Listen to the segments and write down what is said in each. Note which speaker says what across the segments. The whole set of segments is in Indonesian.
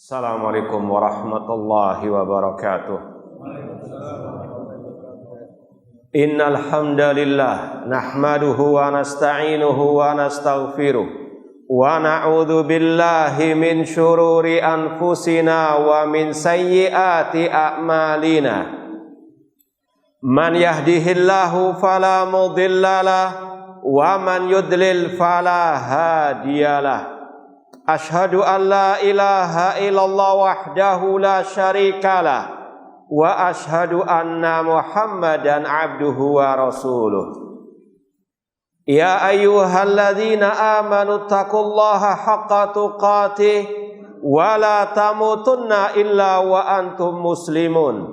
Speaker 1: Assalamualaikum warahmatullahi wabarakatuh. Innal hamdalillah nahmaduhu wa nasta'inuhu wa nastaghfiruh wa na'udzu billahi min syururi anfusina wa min sayyiati a'malina. Man yahdihillahu fala mudhillalah wa man yudlil fala hadiyalah. Ashhadu an la ilaha illallah wahdahu la syarikalah wa ashhadu anna Muhammadan abduhu wa rasuluh. Ya ayyuhalladzina amanu taqullaha haqqa tuqatih wa la tamutunna illa wa antum muslimun.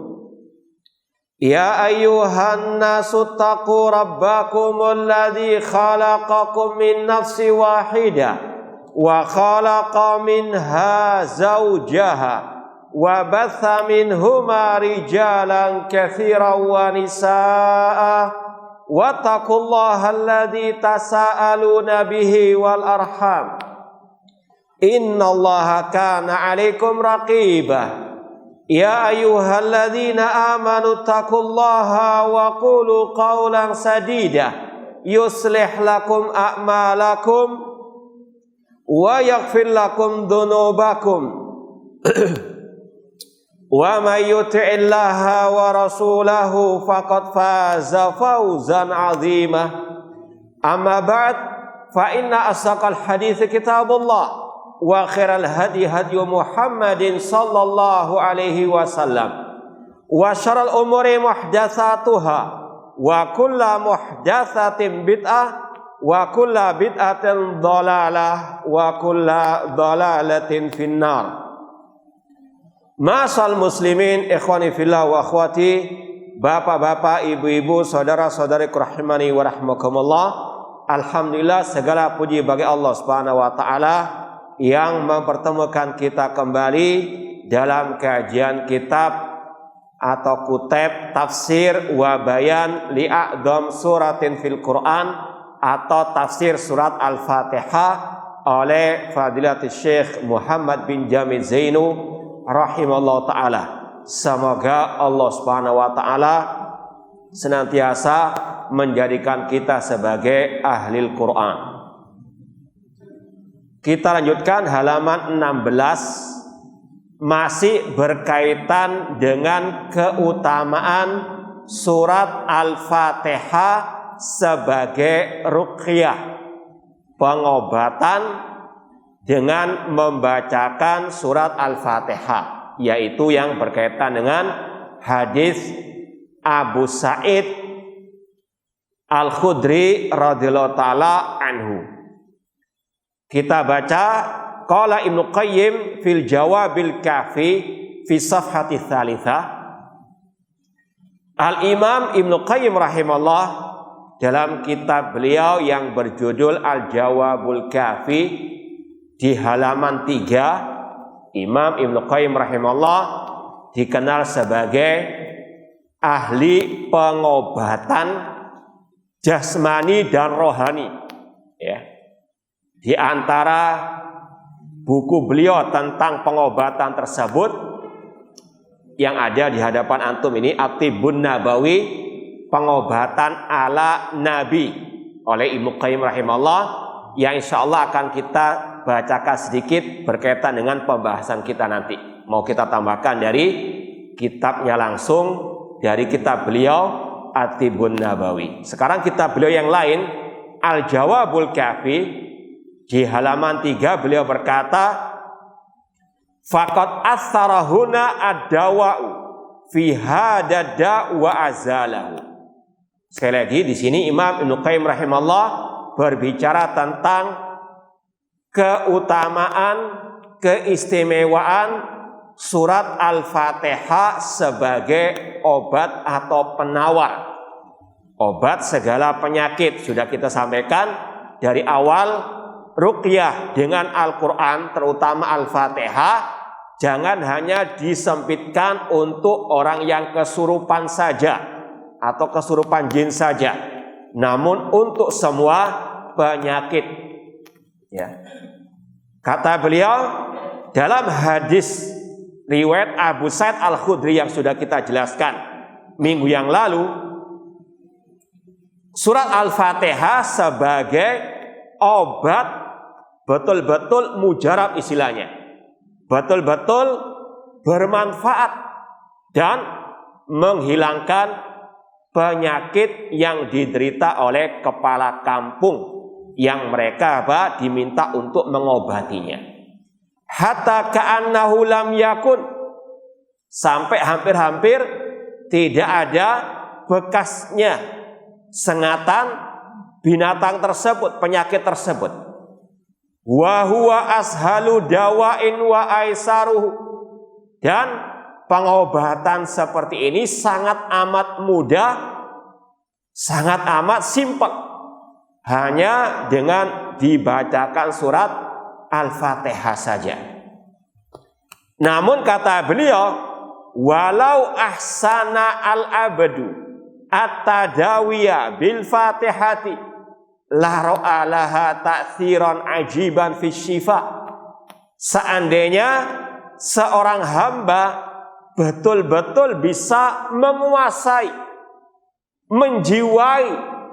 Speaker 1: Ya ayyuhan nasu taqu rabbakumul ladzi khalaqakum min nafsin wahidah wa khalaqa minha zawjaha wa batha minhuma rijalan katsiran wa nisaa wattaqullaha alladzi tasaaluna bihi wal arham innallaha kana 'alaikum raqiba. Ya ayyuhalladzina amanu taqullaha wa qulu qawlan sadida yuslih lakum a'malakum wa yaghfir lakum dhunubakum wa may yuti'illaha wa rasulahu faqad faza fawzan 'azima. Amma ba'd, fa inna asdaqal hadits kitabullah wa khairal hadi hadi Muhammadin sallallahu alaihi wasallam wa syarrul umuri muhdatsatuha wa kullu muhdatsatin bid'ah wa kulla bid'atin dhalalah wa kulla dhalalatin finnar. Masal muslimin, ikhwani fillah wa akhwati, bapak-bapak, ibu-ibu, saudara-saudari rahimani wa rahmakumullah. Alhamdulillah, segala puji bagi Allah Subhanahu wa taala yang mempertemukan kita kembali dalam kajian kitab atau kutub tafsir wa bayan li a'dham suratin fil Quran atau tafsir surat Al-Fatihah oleh Fadilatul Syekh Muhammad bin Jamil Zainu rahimahullah ta'ala. Semoga Allah subhanahu wa ta'ala senantiasa menjadikan kita sebagai ahli Al-Quran. Kita lanjutkan halaman 16, masih berkaitan dengan keutamaan surat Al-Fatihah sebagai ruqyah, pengobatan dengan membacakan surat Al-Fatihah, yaitu yang berkaitan dengan hadis Abu Sa'id Al-Khudri radhiyallahu taala anhu. Kita baca qala Ibnu Qayyim fil Jawabil Kafi fi safhati tsalitsah. Al-Imam Ibnu Qayyim rahimahullah dalam kitab beliau yang berjudul Al-Jawabul Kafi di halaman 3, Imam Ibnu Qayyim rahimahullah dikenal sebagai ahli pengobatan jasmani dan rohani, ya. Di antara buku beliau tentang pengobatan tersebut yang ada di hadapan antum ini At-Tibbun Nabawi, pengobatan ala Nabi oleh Ibnu Qayyim rahimahullah, yang insya Allah akan kita bacakan sedikit berkaitan dengan pembahasan kita nanti. Mau kita tambahkan dari kitabnya langsung, dari kitab beliau At-Tibbun Nabawi. Sekarang kitab beliau yang lain Al-Jawabul Kafi di halaman 3 beliau berkata faqad asarahuna ad-dawa'u fi hadada wa azalahu. Sekali lagi di sini Imam Ibnu Qayyim rahimahullah berbicara tentang keutamaan, keistimewaan surat Al-Fatihah sebagai obat atau penawar, obat segala penyakit. Sudah kita sampaikan dari awal, ruqyah dengan Al-Quran terutama Al-Fatihah jangan hanya disempitkan untuk orang yang kesurupan saja atau kesurupan jin saja, namun untuk semua penyakit, ya. Kata beliau dalam hadis riwayat Abu Sa'id Al-Khudri yang sudah kita jelaskan minggu yang lalu, surat Al-Fatihah sebagai obat betul-betul mujarab istilahnya, betul-betul bermanfaat dan menghilangkan penyakit yang diderita oleh kepala kampung yang mereka diminta untuk mengobatinya. Hatta ka'annahu lam yakun, sampai hampir-hampir tidak ada bekasnya sengatan binatang tersebut, penyakit tersebut. Wa huwa ashalu dawain wa aisaruhu, dan pengobatan seperti ini sangat amat mudah, sangat amat simpel, hanya dengan dibacakan surat Al-Fatihah saja. Namun kata beliau, walau ahsana al-abdu at-tadawiya bil Fatihati la ra'alaha ta'thiran ajiban fi syifa. Seandainya seorang hamba betul-betul bisa menguasai, menjiwai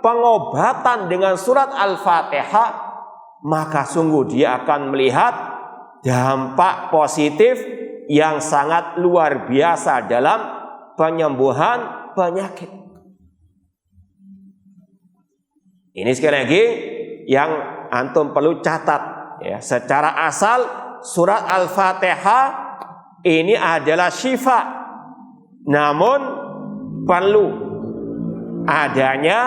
Speaker 1: pengobatan dengan surat Al-Fatihah, maka sungguh dia akan melihat dampak positif yang sangat luar biasa dalam penyembuhan penyakit. Ini sekali lagi yang antum perlu catat ya, secara asal surat Al-Fatihah ini adalah syifa, namun perlu adanya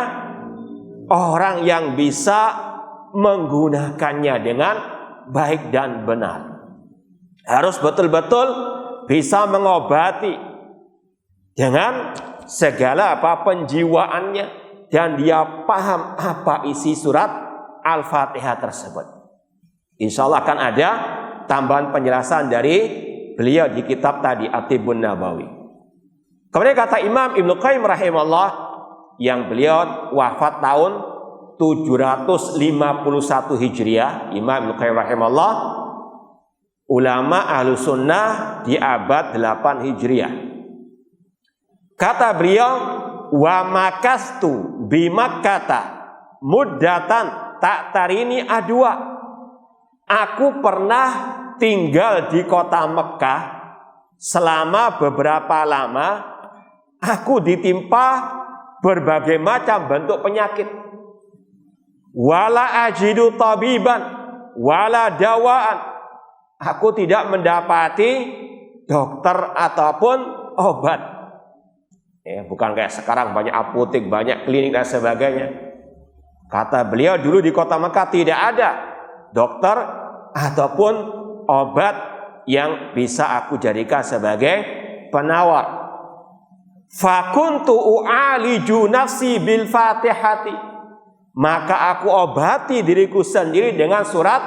Speaker 1: orang yang bisa menggunakannya dengan baik dan benar. Harus betul-betul bisa mengobati dengan segala penjiwaannya, dan dia paham apa isi surat Al-Fatihah tersebut. Insya Allah akan ada tambahan penjelasan dari beliau di kitab tadi At-Tibbun Nabawi. Kemudian kata Imam Ibnu Qayyim rahimahullah, yang beliau wafat tahun 751 Hijriah, Imam Ibnu Qayyim rahimahullah, ulama ahlu sunnah di abad 8 Hijriah. Kata beliau, wa makastu bimakkata muddatan tak tarini adwa. Aku pernah tinggal di kota Mekah selama beberapa lama. Aku ditimpa berbagai macam bentuk penyakit. Wala ajidu tabiban wala dawaan. Aku tidak mendapati dokter ataupun obat. Ya, bukan kayak sekarang banyak apotek, banyak klinik dan sebagainya. Kata beliau, dulu di kota Mekah tidak ada dokter ataupun obat yang bisa aku jadikan sebagai penawar. Fakuntu u'aliju nafsi bil Fatihati, maka aku obati diriku sendiri dengan surat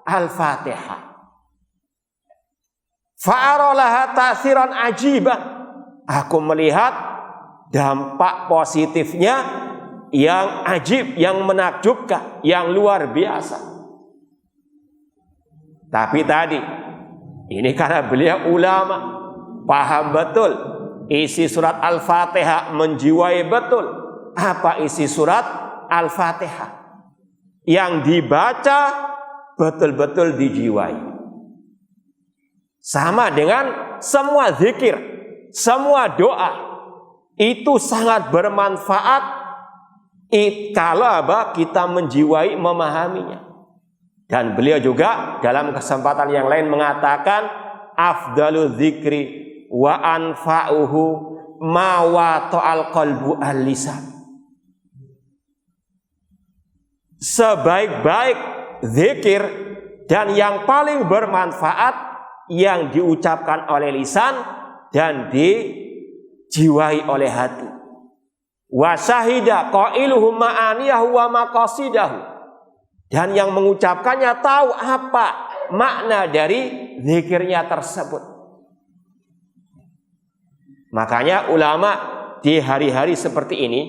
Speaker 1: Al-Fatihah. Fa'arolaha ta'siran ajiban, aku melihat dampak positifnya yang ajib, yang menakjubkan, yang luar biasa. Tapi tadi, ini karena beliau ulama, paham betul isi surat Al-Fatihah, menjiwai betul apa isi surat Al-Fatihah. Yang dibaca betul-betul dijiwai. Sama dengan semua zikir, semua doa, itu sangat bermanfaat kalau kita menjiwai, memahaminya. Dan beliau juga dalam kesempatan yang lain mengatakan, afdalu dzikri wa anfa'uhu ma wata'al qalbu al-lisan. Sebaik-baik zikir dan yang paling bermanfaat yang diucapkan oleh lisan dan dijiwai oleh hati. Wa syahida qailuhu ma'aniyahu wa maqasidahu. Dan yang mengucapkannya tahu apa makna dari zikirnya tersebut. Makanya ulama di hari-hari seperti ini,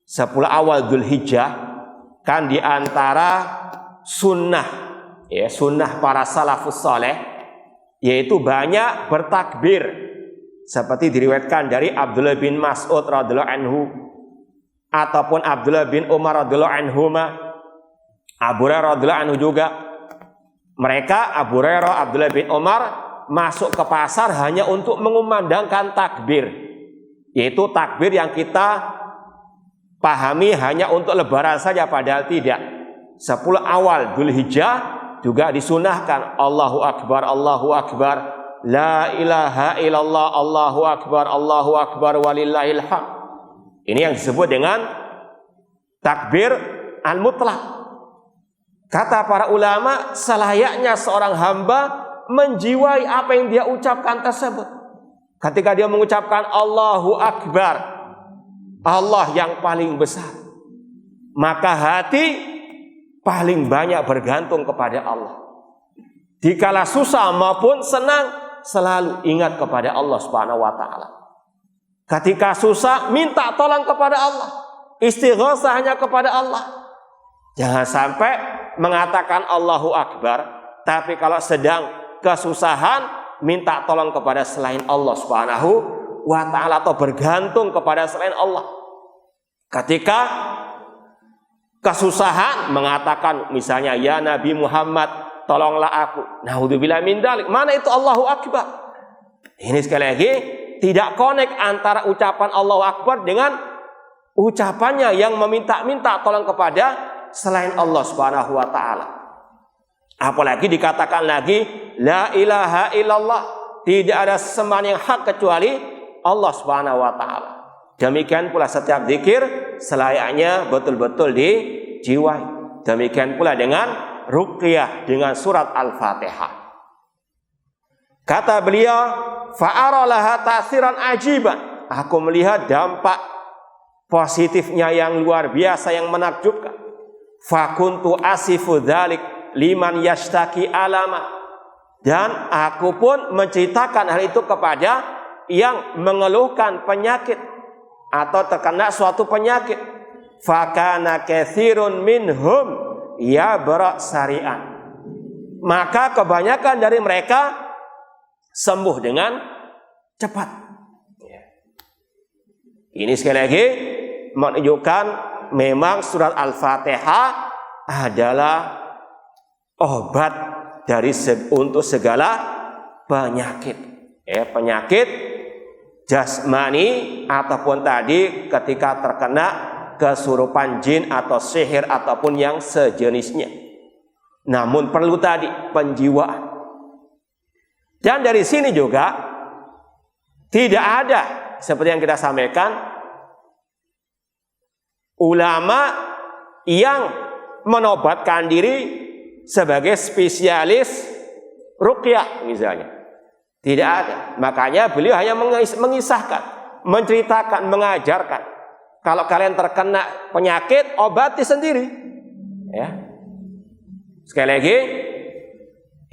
Speaker 1: 10 awal Dzulhijjah, kan di antara sunnah ya, sunnah para salafus saleh, yaitu banyak bertakbir, seperti diriwayatkan dari Abdullah bin Mas'ud radhiyallahu anhu ataupun Abdullah bin Umar radhiyallahu anhuma, Abu Hurairah radhiyallahu anhu juga. Mereka, Abu Hurairah, Abdullah bin Umar, masuk ke pasar hanya untuk mengumandangkan takbir, yaitu takbir yang kita pahami hanya untuk lebaran saja, padahal tidak. 10 awal Dzulhijjah juga disunahkan Allahu Akbar, Allahu Akbar, La ilaha illallah, Allahu Akbar, walillahil hamd. Ini yang disebut dengan takbir al-mutlaq. Kata para ulama, selayaknya seorang hamba menjiwai apa yang dia ucapkan tersebut. Ketika dia mengucapkan Allahu Akbar, Allah yang paling besar, maka hati paling banyak bergantung kepada Allah. Dikala susah maupun senang, selalu ingat kepada Allah Subhanahu wa taala. Ketika susah, minta tolong kepada Allah, istighosah hanya kepada Allah. Jangan sampai mengatakan Allahu Akbar, tapi kalau sedang kesusahan minta tolong kepada selain Allah Subhanahu wa ta'ala, atau bergantung kepada selain Allah. Ketika kesusahan mengatakan misalnya, ya Nabi Muhammad tolonglah aku, naudzubillah min dzalik, mana itu Allahu Akbar? Ini sekali lagi tidak connect antara ucapan Allahu Akbar dengan ucapannya yang meminta-minta tolong kepada selain Allah Subhanahu wa ta'ala. Apalagi dikatakan lagi la ilaha illallah, tidak ada sembahan yang hak kecuali Allah Subhanahu wa ta'ala. Demikian pula setiap zikir selayaknya betul-betul dijiwai. Demikian pula dengan ruqyah dengan surat Al-Fatihah. Kata beliau, fa'ara laha ta'siran ajiban, aku melihat dampak positifnya yang luar biasa, yang menakjubkan. Fakuntu asifu dzalik liman yashtaki alama, dan aku pun menceritakan hal itu kepada yang mengeluhkan penyakit atau terkena suatu penyakit. Fakana katsirun minhum yabra sari'an, maka kebanyakan dari mereka sembuh dengan cepat. Ini sekali lagi menunjukkan memang surat Al-Fatihah adalah obat untuk segala penyakit. Penyakit jasmani ataupun tadi ketika terkena kesurupan jin atau sihir ataupun yang sejenisnya. Namun perlu tadi penjiwaan. Dan dari sini juga tidak ada seperti yang kita sampaikan ulama yang menobatkan diri sebagai spesialis ruqyah misalnya. Tidak ada. Makanya beliau hanya mengisahkan, menceritakan, mengajarkan. Kalau kalian terkena penyakit, obati sendiri. Ya. Sekali lagi,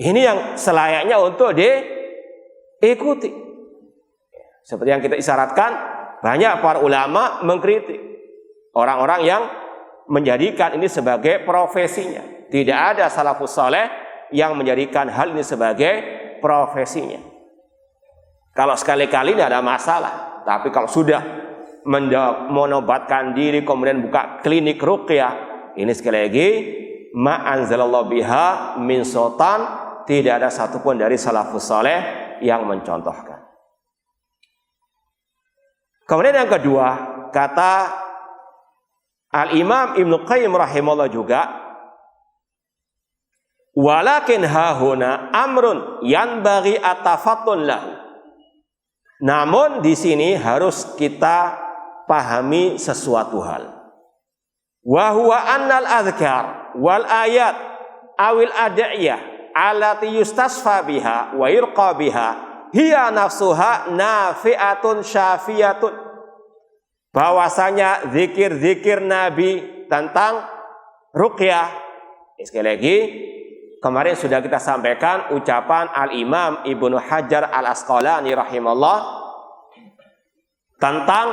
Speaker 1: ini yang selayaknya untuk diikuti. Seperti yang kita isyaratkan, banyak para ulama mengkritik orang-orang yang menjadikan ini sebagai profesinya. Tidak ada salafus saleh yang menjadikan hal ini sebagai profesinya. Kalau sekali-kali tidak ada masalah, tapi kalau sudah menobatkan diri kemudian buka klinik ruqyah, ini sekali lagi ma anzalallahu biha min sultan, tidak ada satupun dari salafus saleh yang mencontohkan. Kemudian yang kedua, kata Al-Imam Ibnu Qayyim rahimahullah juga, walakin hahuna amrun yanbaghi atafattun lahu. Namun di sini harus kita pahami sesuatu hal. Wa huwa annal adhkar wal ayat awil ad'iyah allati yustasfa biha wa yurqa biha hiya nafsuha nafi'atun syafiyatun. Bahwasanya zikir-zikir Nabi tentang ruqyah, sekali lagi kemarin sudah kita sampaikan ucapan Al-Imam Ibnu Hajar Al-Asqalani rahimahullah tentang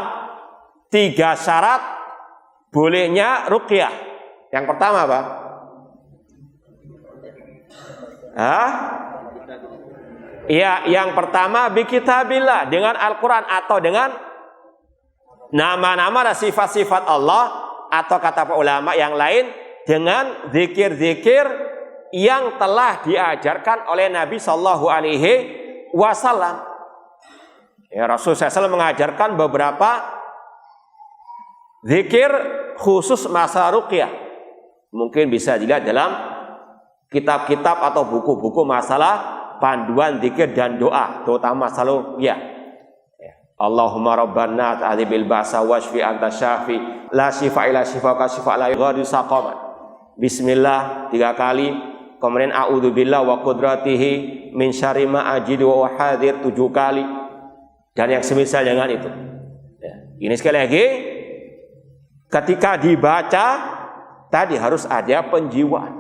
Speaker 1: 3 syarat bolehnya ruqyah. Yang pertama apa? Ya, yang pertama bi kitabillah, dengan Al-Quran atau dengan nama-nama dan sifat-sifat Allah, atau kata ulama yang lain dengan zikir-zikir yang telah diajarkan oleh Nabi Shallallahu Alaihi Wasallam. Ya, Rasul SAW mengajarkan beberapa zikir khusus masalah ruqyah. Mungkin bisa dilihat dalam kitab-kitab atau buku-buku masalah panduan zikir dan doa, terutama masalah ruqyah. Allahumma rabbana ta'dzibil ba'sa washfi anta syafi la syifa illa syifaka syifa la yughadiru saqaman. Bismillah 3 kali, kemudian a'udzubillah wa qudratihi min syarri ma ajidu wa hadir 7 kali, dan yang semisal dengan itu. Ini sekali lagi, ketika dibaca tadi harus ada penjiwaan.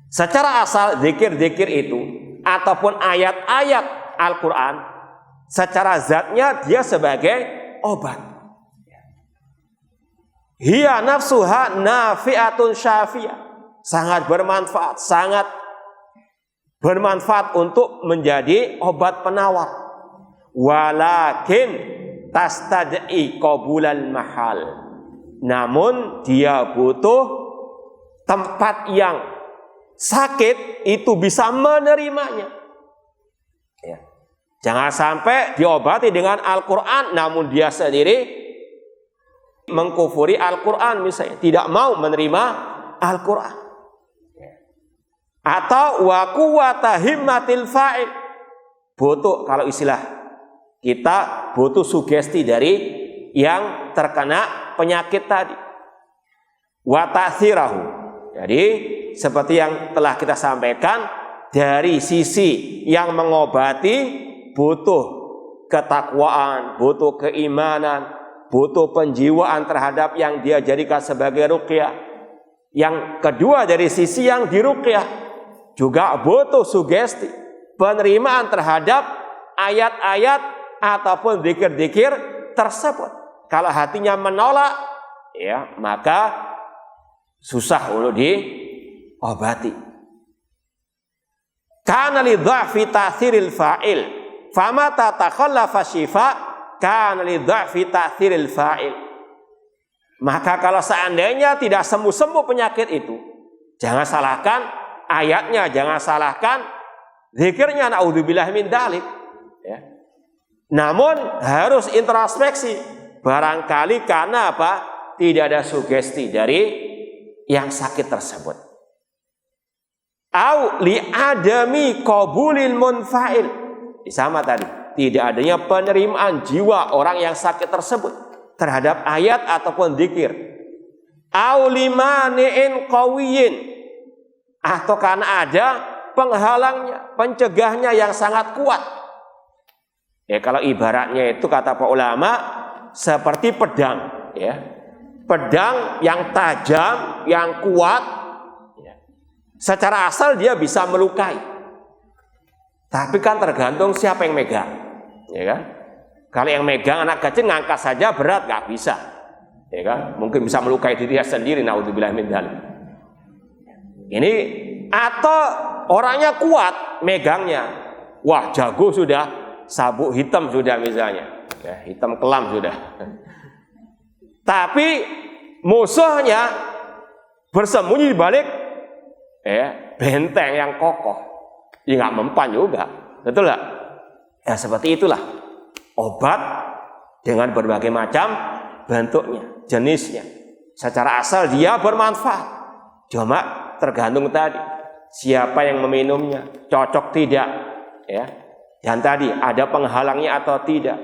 Speaker 1: Secara asal zikir-zikir itu ataupun ayat-ayat Al-Quran, secara zatnya dia sebagai obat. Hiya nafsuha nafi'atun syafiyah, sangat bermanfaat untuk menjadi obat penawar. Walakin tastad'i qabulal mahal, namun dia butuh tempat yang sakit itu bisa menerimanya. Ya. Jangan sampai diobati dengan Al-Quran namun dia sendiri mengkufuri Al-Quran, misalnya tidak mau menerima Al-Quran. Atau wa quwwata himmatil fa'il, butuh, kalau istilah kita, butuh sugesti dari yang terkena penyakit tadi. Wa ta'thirahu, jadi seperti yang telah kita sampaikan, dari sisi yang mengobati butuh ketakwaan, butuh keimanan, butuh penjiwaan terhadap yang dia jadikan sebagai ruqyah. Yang kedua, dari sisi yang diruqyah juga butuh sugesti, penerimaan terhadap ayat-ayat ataupun zikir-zikir tersebut. Kalau hatinya menolak, ya maka susah untuk diobati. Kana li dha'fi ta'thiril fa'il, famata takhallafa syifa kana li dha'fi ta'thiril fa'il. Maka kalau seandainya tidak sembuh-sembuh penyakit itu, jangan salahkan ayatnya, jangan salahkan zikirnya, naudzubillah min dzalik, ya. Namun harus introspeksi, barangkali karena apa? Tidak ada sugesti dari yang sakit tersebut. Au li adami qabulil munfa'il, sama tadi, tidak adanya penerimaan jiwa orang yang sakit tersebut terhadap ayat ataupun zikir. Au limani'in qawiyyin, atau karena ada penghalangnya, pencegahnya yang sangat kuat. Ya, kalau ibaratnya itu kata para ulama seperti pedang, ya. Pedang yang tajam, yang kuat, ya. Secara asal dia bisa melukai. Tapi kan tergantung siapa yang megang, ya kan? Kalau yang megang anak kecil ngangkat saja berat, nggak bisa, ya kan? Mungkin bisa melukai dirinya sendiri, naudzubillah min dzalik. Ini atau orangnya kuat megangnya, wah jago sudah, sabuk hitam sudah misalnya, ya, hitam kelam sudah. Tapi musuhnya bersembunyi di balik benteng yang kokoh, ya nggak mempan juga, betul nggak? Ya seperti itulah obat dengan berbagai macam bentuknya, jenisnya. Secara asal dia bermanfaat, cuma tergantung tadi siapa yang meminumnya, cocok tidak, ya. Dan tadi ada penghalangnya atau tidak.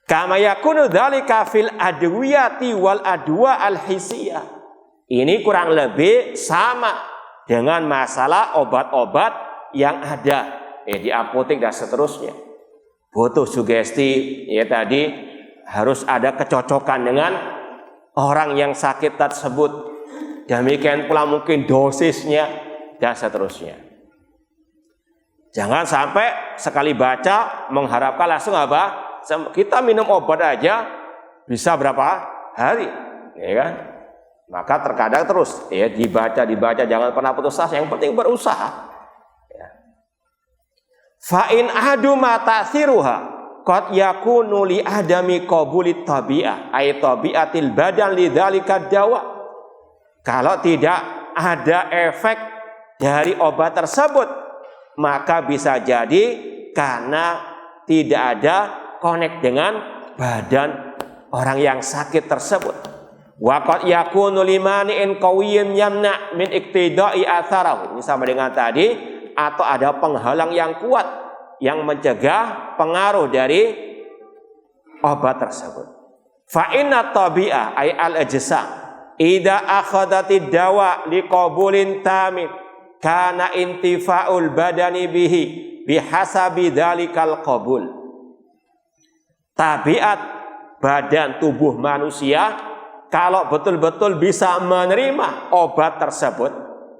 Speaker 1: Kama yakunu dzalika fil adwiyati wal adwa al hisiyah. Ini kurang lebih sama dengan masalah obat-obat yang ada di apotek dan seterusnya. Butuh sugesti, ya tadi harus ada kecocokan dengan orang yang sakit tersebut. Demikian pula mungkin dosisnya dan seterusnya. Jangan sampai sekali baca mengharapkan langsung apa? Kita minum obat aja bisa berapa hari, ya kan? Maka terkadang terus ya dibaca, jangan pernah putus asa, yang penting berusaha. Ya. Fa in adu ma ta'thiruha qad yakunu li adami qabulit tabi'ah ay tabi'atil badan lidzalika dawa. Kalau tidak ada efek dari obat tersebut, maka bisa jadi karena tidak ada connect dengan badan orang yang sakit tersebut. Wa qad yakunu limani'in qawiyyin yamna min iqtida'i atharahu. Ini sama dengan tadi, atau ada penghalang yang kuat yang mencegah pengaruh dari obat tersebut. Fa inna tabi'ah ay al-ajsa idza akhadhatid dawa liqabulin tamin kana intifa'ul badani bihi bihasabi dzalikal qabul. Tabiat badan tubuh manusia kalau betul-betul bisa menerima obat tersebut,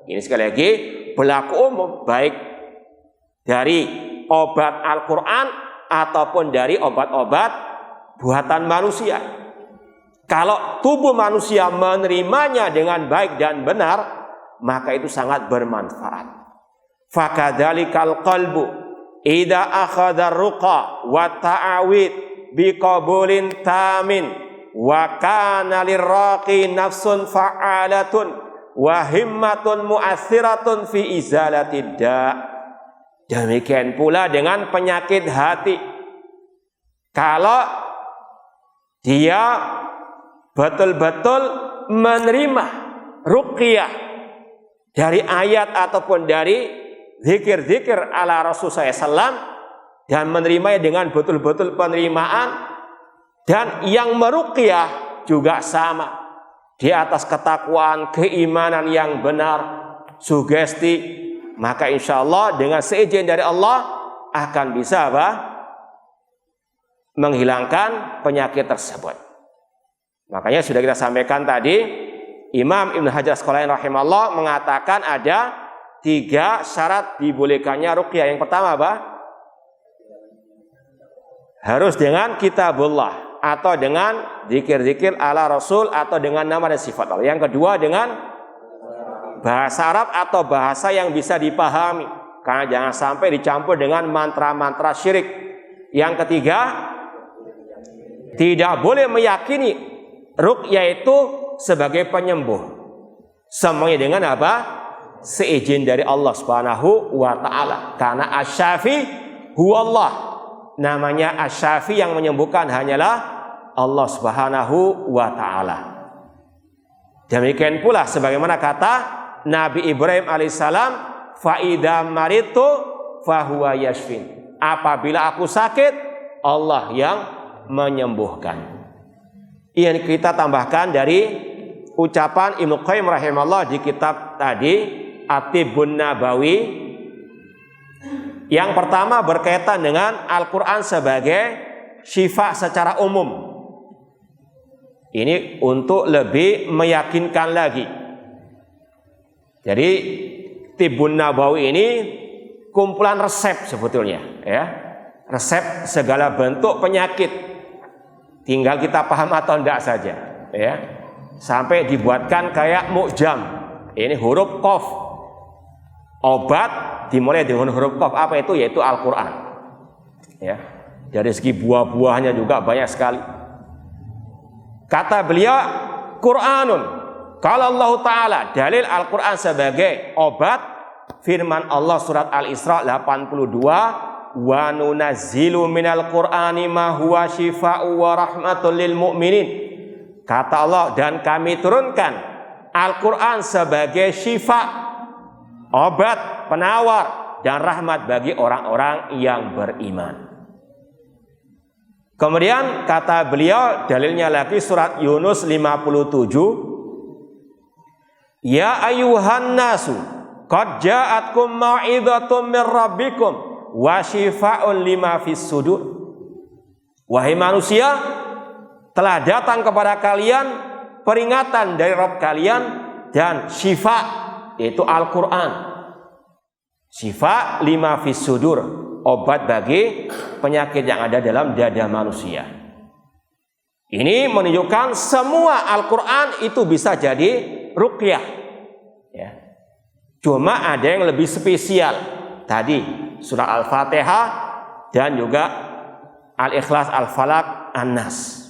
Speaker 1: ini sekali lagi berlaku umum, baik dari obat Al-Quran ataupun dari obat-obat buatan manusia. Kalau tubuh manusia menerimanya dengan baik dan benar, maka itu sangat bermanfaat. Fakadzalikal qalbu idza akhadha ar-ruqa wa ta'awid biqabulin tamin wa kana lirraqi nafsun fa'alatun wa himmatun mu'assiratun fi izalatid da'. Demikian pula dengan penyakit hati. Kalau dia betul-betul menerima ruqyah dari ayat ataupun dari zikir-zikir ala Rasulullah SAW dan menerimanya dengan betul-betul penerimaan, dan yang meruqyah juga sama di atas ketakwaan, keimanan yang benar, sugesti, maka insya Allah dengan seizin dari Allah akan bisa menghilangkan penyakit tersebut. Makanya sudah kita sampaikan tadi, Imam Ibnu Hajar Asqalani rahimahullah mengatakan ada 3 syarat dibolehkannya ruqyah. Yang pertama harus dengan kitabullah atau dengan zikir-zikir ala Rasul atau dengan nama dan sifat Allah. Yang kedua dengan bahasa Arab atau bahasa yang bisa dipahami, karena jangan sampai dicampur dengan mantra-mantra syirik. Yang ketiga, tidak boleh meyakini ruqyah itu sebagai penyembuh, semuanya dengan seizin dari Allah Subhanahu wa taala. Karena Asy-Syafi huwallah. Namanya Asy-Syafi, yang menyembuhkan hanyalah Allah Subhanahu wa taala. Demikian pula sebagaimana kata Nabi Ibrahim alaihissalam, fa idza maritu fahuwa yashfin. Apabila aku sakit, Allah yang menyembuhkan. Ini kita tambahkan dari ucapan Ibnu Qayyim rahimahullah di kitab tadi At-Tibbun Nabawi. Yang pertama berkaitan dengan Al-Quran sebagai syifa secara umum. Ini untuk lebih meyakinkan lagi. Jadi Tibbun Nabawi ini kumpulan resep sebetulnya, ya. Resep segala bentuk penyakit. Tinggal kita paham atau enggak saja, ya. Sampai dibuatkan kayak mu'jam. Ini huruf qaf. Obat dimulai dengan huruf qaf. Apa itu? Yaitu Al-Quran. Ya. Dari segi buah-buahnya juga banyak sekali. Kata beliau, Qur'anun. Kalau Allah Ta'ala dalil Al-Quran sebagai obat, firman Allah surat Al-Isra 82, wa nunazzilu minal Qur'ani ma huwa syifa'u wa rahmatul lil mu'minin. Kata Allah, dan kami turunkan Al-Quran sebagai syifa, obat, penawar, dan rahmat bagi orang-orang yang beriman. Kemudian kata beliau, dalilnya lagi surat Yunus 57, ya ayyuhan nasu qad ja'atkum mau'izatun mir rabbikum wa syifaa'un lima fis sudur. Wahai manusia, telah datang kepada kalian peringatan dari Rabb kalian dan syifa, yaitu Al-Quran. Syifa lima fis sudur, obat bagi penyakit yang ada dalam dada manusia. Ini menunjukkan semua Al-Quran itu bisa jadi ruqyah. Ya. Cuma ada yang lebih spesial. Tadi surah Al-Fatihah dan juga Al-Ikhlas, Al-Falaq, An-Nas.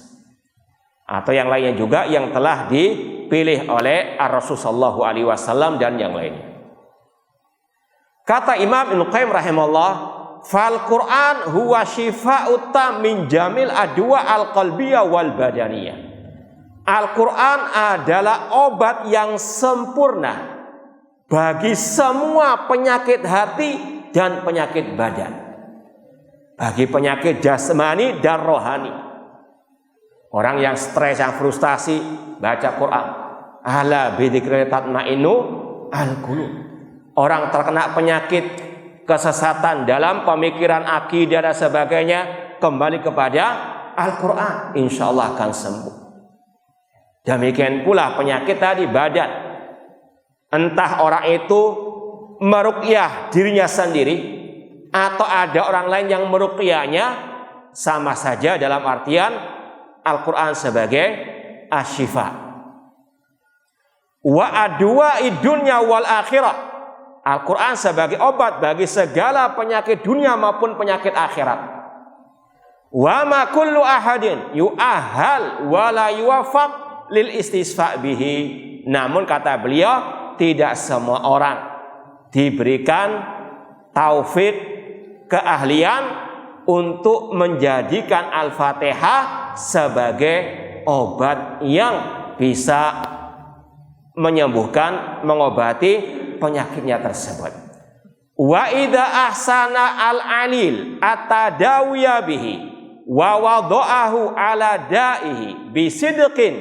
Speaker 1: Atau yang lainnya juga yang telah dipilih oleh Rasulullah SAW dan yang lainnya. Kata Imam Ibnu Qayyim rahimahullah, fal Quran huwa shifa'ut tam min jamil adwa al-qalbiyah wal badaniyah. Al-Quran adalah obat yang sempurna bagi semua penyakit hati dan penyakit badan. Bagi penyakit jasmani dan rohani. Orang yang stres, yang frustasi, baca Quran. Ala bidzikri tatmainnu al-qulub. Orang terkena penyakit kesesatan dalam pemikiran akidah dan sebagainya, kembali kepada Al-Quran, insya Allah akan sembuh. Demikian pula penyakit tadi badan. Entah orang itu meruqyah dirinya sendiri atau ada orang lain yang meruqyahnya, sama saja dalam artian Al-Quran sebagai asyifa. Wa adwa'i dunya wal akhirah. Al-Quran sebagai obat bagi segala penyakit dunia maupun penyakit akhirat. Wa ma kullu ahadin yu'ahhal wa la yuwaffaq lil istisfa' bihi. Namun kata beliau, tidak semua orang diberikan taufik, keahlian untuk menjadikan Al-Fatihah sebagai obat yang bisa menyembuhkan, mengobati penyakitnya tersebut. Wa idza ahsana al-alil atadawiya bihi wa wada'ahu ala da'ihi bisidqin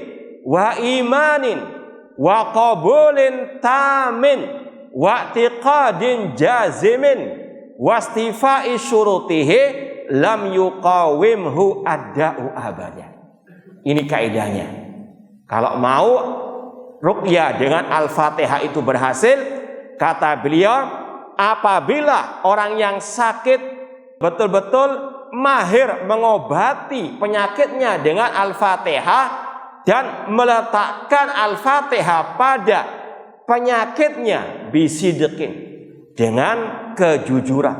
Speaker 1: wa imanin wa qabulin tamin wa i'tiqadin jazimin wa istifa'i syurutihi lam yuqawimhu ad-da'u abada. Ini kaidahnya. Kalau mau ruqyah dengan Al-Fatihah itu berhasil, kata beliau, apabila orang yang sakit betul-betul mahir mengobati penyakitnya dengan Al-Fatihah dan meletakkan Al-Fatihah pada penyakitnya bisidqin, dengan kejujuran,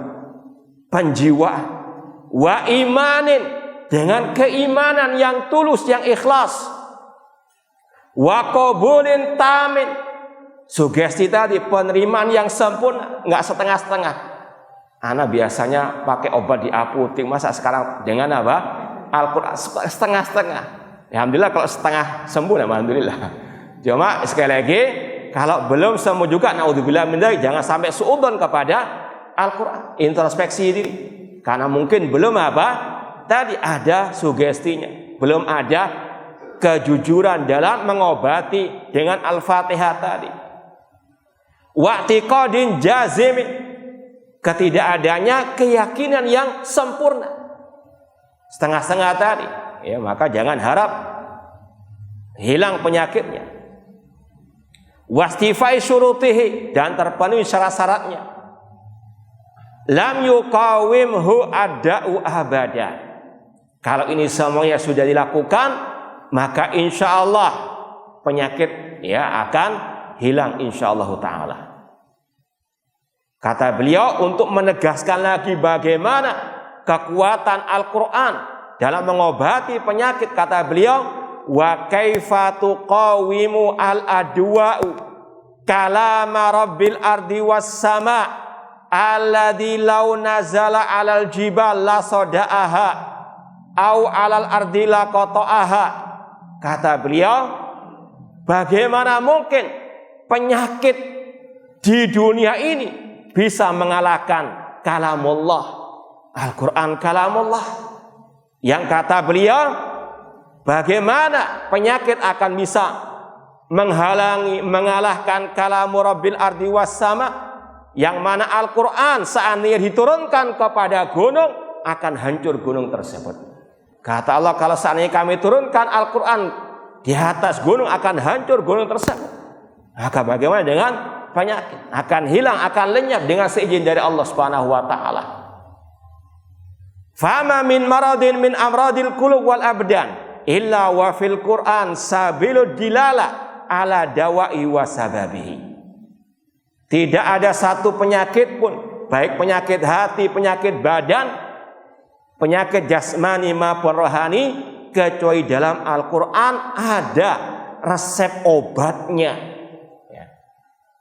Speaker 1: penjiwaan, wa imanin, dengan keimanan yang tulus, yang ikhlas, wa qabulin tamin, sugesti tadi penerimaan yang sempurna, nggak setengah-setengah. Ana biasanya pakai obat di apotek, masa sekarang dengan apa? Al-Quran setengah-setengah. Alhamdulillah kalau setengah sembuh, alhamdulillah. Cuma sekali lagi, kalau belum sembuh juga, naudzubillah min dzalik, jangan sampai suudzon kepada Al-Quran. Introspeksi diri, karena mungkin belum apa? Tadi ada sugestinya, belum ada kejujuran dalam mengobati dengan Al-Fatihah tadi. Wa'tiqadin jazimin, ketidakadanya keyakinan yang sempurna, setengah-setengah tadi, ya, maka jangan harap hilang penyakitnya. Wastifai syurutihi, dan terpenuhi syarat-syaratnya. Lam yuqawimhu ad-da'u abada. Kalau ini semuanya sudah dilakukan, maka insya Allah penyakit ya akan hilang insya Allah ta'ala. Kata beliau, untuk menegaskan lagi bagaimana kekuatan Al-Quran dalam mengobati penyakit, kata beliau, wa kaifa tuqawimu al-adwa'u kalama rabbil ardi was sama alladhi law nazala alal jibal la soda'aha au alal ardi la qata'aha. Kata beliau, bagaimana mungkin penyakit di dunia ini bisa mengalahkan kalamullah, Al-Quran kalamullah, yang kata beliau, bagaimana penyakit akan bisa mengalahkan kalamu rabbil ardi was sama, yang mana Al-Quran seandainya diturunkan kepada gunung akan hancur gunung tersebut. Kata Allah, kalau seandainya kami turunkan Al-Quran di atas gunung akan hancur gunung tersebut. Maka bagaimana dengan penyakit? Akan hilang, akan lenyap dengan seizin dari Allah Subhanahu wa taala. Fama min maradin min amradil qulub wal abdan illa wa fil Qur'an sabilud dilala ala dawa'i wa sababihi. Tidak ada satu penyakit pun, baik penyakit hati, penyakit badan, penyakit jasmani maupun rohani, kecuali dalam Al-Qur'an ada resep obatnya.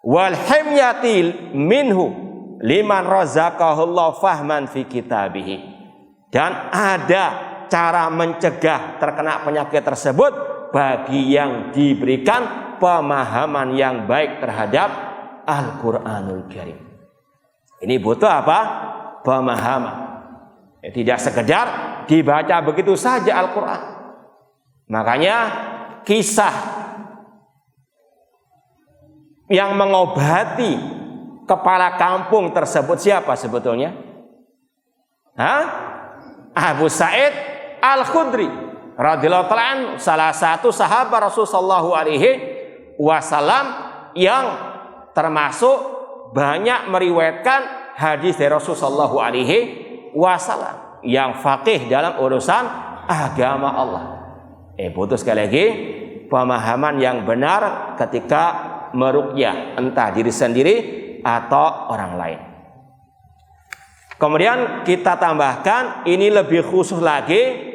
Speaker 1: Wal himyati minhu liman razaqahullahu fahman fi kitabihi. Dan ada cara mencegah terkena penyakit tersebut bagi yang diberikan pemahaman yang baik terhadap Al-Qur'anul Karim. Ini butuh apa? Pemahaman. Tidak sekedar dibaca begitu saja Al-Qur'an. Makanya kisah yang mengobati kepala kampung tersebut siapa sebetulnya? Abu Sa'id Al-Khudri radhiyallahu ta'ala anhu, salah satu sahabat Rasulullah sallallahu alaihi wasallam yang termasuk banyak meriwayatkan hadis dari Rasulullah sallallahu alaihi wasallam, yang faqih dalam urusan agama Allah. Butuh sekali lagi pemahaman yang benar ketika meruqyah, entah diri sendiri atau orang lain. Kemudian kita tambahkan, ini lebih khusus lagi,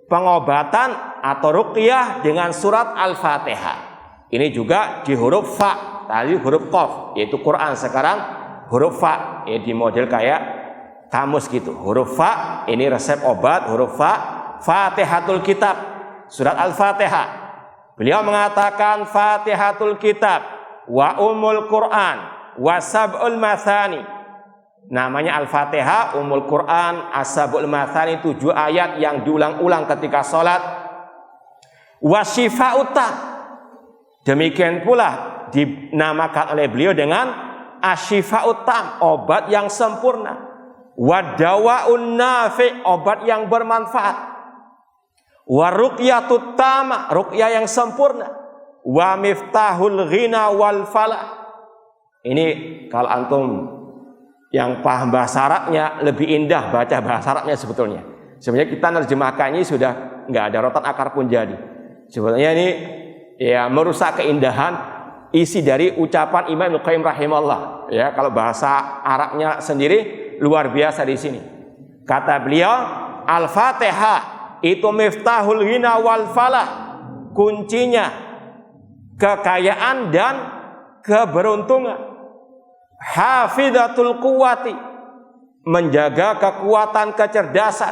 Speaker 1: pengobatan atau ruqyah dengan surat Al-Fatihah. Ini juga di huruf fa, tadi huruf qaf, yaitu Quran, sekarang huruf fa, ya di model kayak kamus gitu. Huruf fa, ini resep obat huruf fa, Fatihatul Kitab, surat Al-Fatihah. Beliau mengatakan Fatihatul Kitab wa Ummul Quran wa Sab'ul Mathani. Namanya Al-Fatihah, Ummul Quran, As-Sab'ul Mathani, 7 ayat yang diulang-ulang ketika sholat. Wa Shifa'ut Tam. Demikian pula dinamakan oleh beliau dengan Ash-Shifa'ut Tam, obat yang sempurna. Wa Dawa'un Nafi', obat yang bermanfaat. Wa ruqyatut tama, ruqyah yang sempurna. Wa miftahul ghina wal falah. Ini kalau antum yang paham bahasa Arabnya lebih indah baca bahasa Arabnya sebetulnya. Sebenarnya kita nerjemahkan ini sudah nggak ada rotan akar pun jadi. Sebetulnya ini ya merusak keindahan isi dari ucapan Imam Ibnu Qayyim rahimahullah. Ya, kalau bahasa Arabnya sendiri luar biasa di sini. Kata beliau, Al-Fatihah itu miftahul ghina wal falah, kuncinya kekayaan dan keberuntungan. Hafidatul quwati, menjaga kekuatan kecerdasan.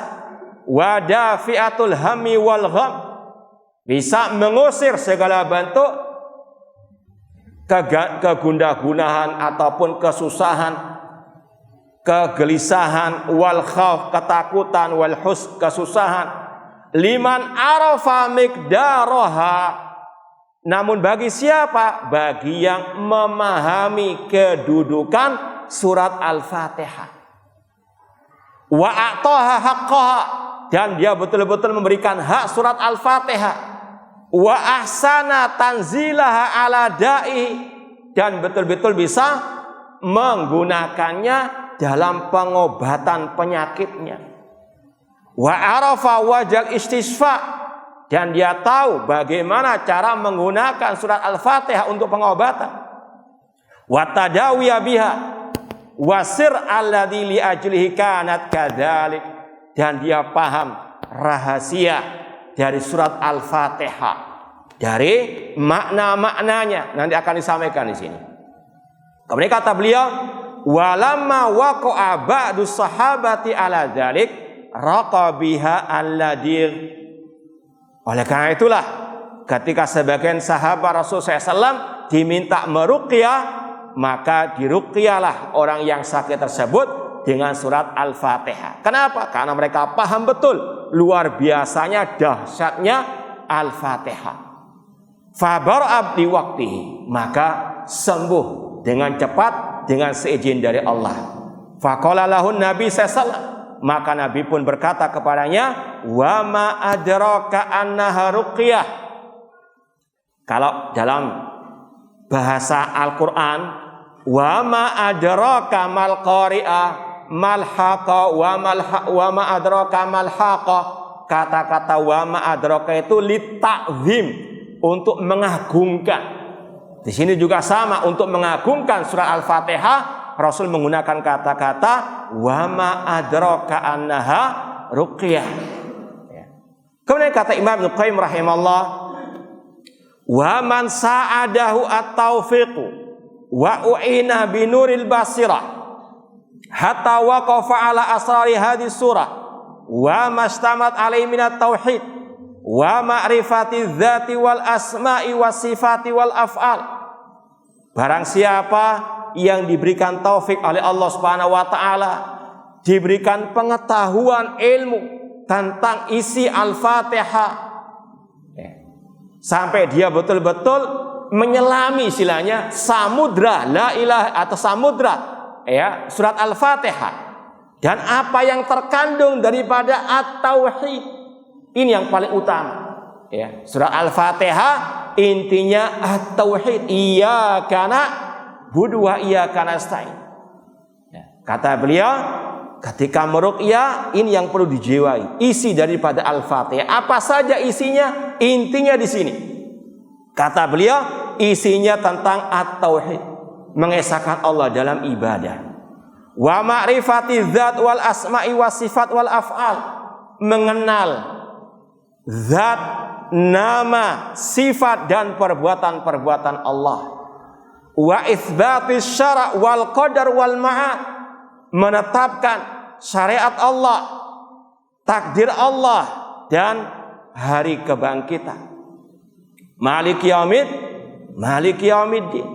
Speaker 1: Wadafiatul hammi wal gham, bisa mengusir segala bentuk kegundah-gundahan ataupun kesusahan, kegelisahan, wal khauf, ketakutan, wal hus, kesusahan. Liman arafa miqdaraha, namun bagi siapa? Bagi yang memahami kedudukan surat Al-Fatihah. Wa a'taha haqqaha, dan dia betul-betul memberikan hak surat Al-Fatihah. Wa ahsana tanzilaha ala da'i, dan betul-betul bisa menggunakannya dalam pengobatan penyakitnya. Wa arafa wajal istisfa, dan dia tahu bagaimana cara menggunakan surat Al-Fatihah untuk pengobatan. Wa tadawiya biha wasir alladzi li ajlihi kanat kadzalik, dan dia paham rahasia dari surat Al-Fatihah, dari makna-maknanya nanti akan disampaikan di sini. Kemudian kata beliau, walamma waqa'a ba'du sahabati ala dzalik raqabiha alladir. Oleh karena itulah ketika sebagian sahabat Rasul SAW diminta meruqyah, maka diruqyalah orang yang sakit tersebut dengan surat Al-Fatihah. Kenapa? Karena mereka paham betul luar biasanya dahsyatnya Al-Fatihah. Fabara'ab di waktihi, maka sembuh dengan cepat dengan seizin dari Allah. Faqala lahun Nabi SAW, maka Nabi pun berkata kepadanya, wa ma adraka annaha ruqyah. Kalau dalam bahasa Al-Quran, wa ma adraka mal qari'ah mal haqa wa ma adraka mal haqa. kata-kata wa ma adraka itu litakzim, untuk mengagungkan. Di sini juga sama, untuk mengagungkan surat Al-Fatihah Rasul menggunakan kata-kata wa ma adraka annaha ruqyah. Kemudian kata Imam Ibnu Qayyim rahimahullah, wa man sa'adahu at-taufiqu wa u'ina binuril basirah hatta waqafa ala asrari hadis surah wa mastamat alaihi minat tauhid wa ma'rifati dzati wal asma'i was sifati wal af'al. Barang siapa yang diberikan taufik oleh Allah Subhanahu wa taala, diberikan pengetahuan ilmu tentang isi Al-Fatihah, sampai dia betul-betul menyelami istilahnya samudra la ilaha atau samudra surat Al-Fatihah dan apa yang terkandung daripada at-tauhid. Ini yang paling utama. Surat Al-Fatihah intinya at-tauhid, iyyaka na'budu wa iyyaka nasta'in. Kata beliau, ketika meruqyah ini yang perlu dijiwai, isi daripada Al-Fatihah. Apa saja isinya? Intinya di sini. Kata beliau, isinya tentang at-tauhid, mengesahkan Allah dalam ibadah. Wa ma'rifati dzat wal asma'i was sifat wal af'al, mengenal zat, nama, sifat dan perbuatan-perbuatan Allah. Wa itsbatis syara' wal qadar wal ma'ad, menetapkan syariat Allah, takdir Allah dan hari kebangkitan. Maliki yaumiddin.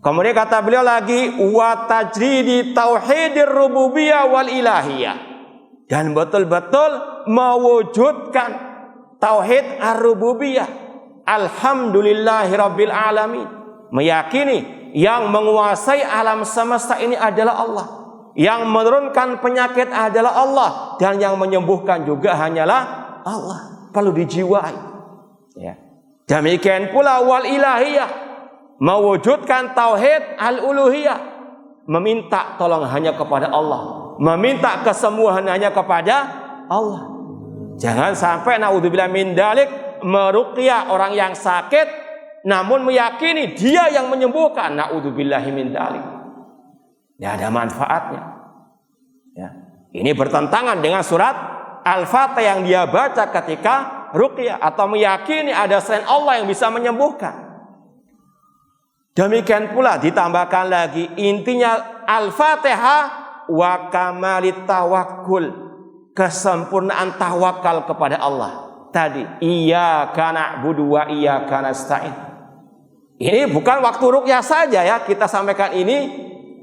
Speaker 1: Kemudian kata beliau lagi wa tajridi tauhidir rububiyah wal ilahiyah, dan betul-betul mewujudkan tauhid ar-rububiyah. Alhamdulillahirabbil alamin, meyakini yang menguasai alam semesta ini adalah Allah, yang menurunkan penyakit adalah Allah, dan yang menyembuhkan juga hanyalah Allah. Perlu dijiwai. Demikian pula wal ilahiyah, mewujudkan tauhid al-uluhiyah, meminta tolong hanya kepada Allah, meminta kesembuhan hanya kepada Allah. Jangan sampai naudzubillah min dalik meruqyah orang yang sakit namun meyakini dia yang menyembuhkan. Naudzubillahi min dalik. Tidak ada manfaatnya. Ini bertentangan dengan surat Al-Fatihah yang dia baca ketika ruqyah, atau meyakini ada selain Allah yang bisa menyembuhkan. Demikian pula ditambahkan lagi intinya Al-Fatihah wa kamalit tawakkul, kesempurnaan tawakal kepada Allah. Tadi iyyaka na'budu wa iyyaka nasta'in. Ini bukan waktu ruqyah saja ya, kita sampaikan ini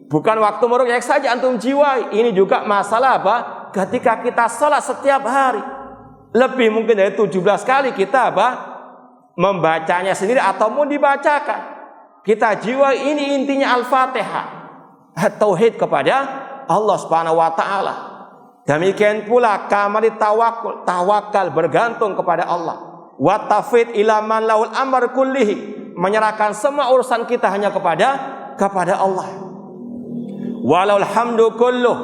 Speaker 1: bukan waktu meruqyah saja antum jiwai. Ini juga masalah apa? Ketika kita salat setiap hari, lebih mungkin dari 17 kali kita membacanya sendiri ataupun dibacakan. Kita jiwai ini intinya Al-Fatihah, tauhid kepada Allah Subhanahu wa taala. Demikian pula kamalit tawakkul, tawakal bergantung kepada Allah. Wa tafwid ila man lahul amr kullihi, menyerahkan semua urusan kita hanya kepada Allah. Walau alhamdu kulluh,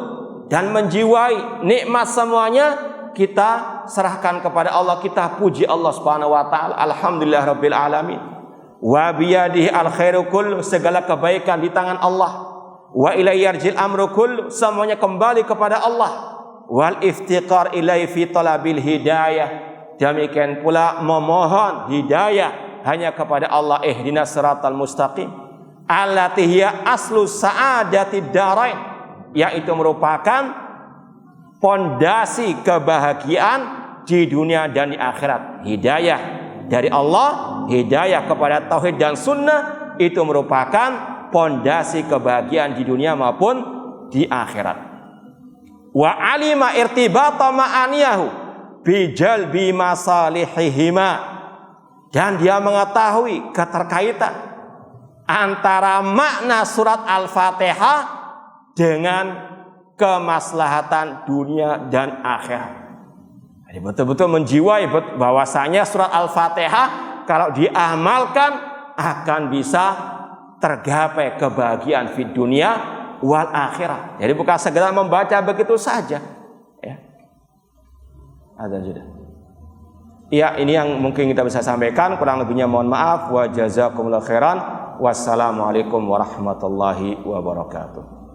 Speaker 1: dan menjiwai nikmat semuanya kita serahkan kepada Allah, kita puji Allah Subhanahu wa taala. Alhamdulillahirabbil alamin. Wa biyadihi alkhairu kullu, segala kebaikan di tangan Allah. Wa ilaihi yarjil amru kullu, semuanya kembali kepada Allah. Wal iftiqar ilaihi fi talabil hidayah, demikian pula memohon hidayah hanya kepada Allah. Ihdinas siratal mustaqim allati hiya aslu sa'adatid darain, yaitu merupakan pondasi kebahagiaan di dunia dan di akhirat. Hidayah dari Allah, hidayah kepada tauhid dan sunnah, itu merupakan pondasi kebahagiaan di dunia maupun di akhirat. Wa alima irtibata ma'aniyahu bijalbi masalihihima, dan dia mengetahui keterkaitan antara makna surat Al-Fatihah dengan kemaslahatan dunia dan akhirat. Jadi betul-betul menjiwai bahwasanya surat Al-Fatihah kalau diamalkan akan bisa tergapai kebahagiaan di dunia wal akhirat. Jadi bukan sekedar membaca begitu saja. Azan sudah. Ya, ini yang mungkin kita bisa sampaikan, kurang lebihnya mohon maaf. Wa jazakumullahu khairan. Wassalamualaikum warahmatullahi wabarakatuh.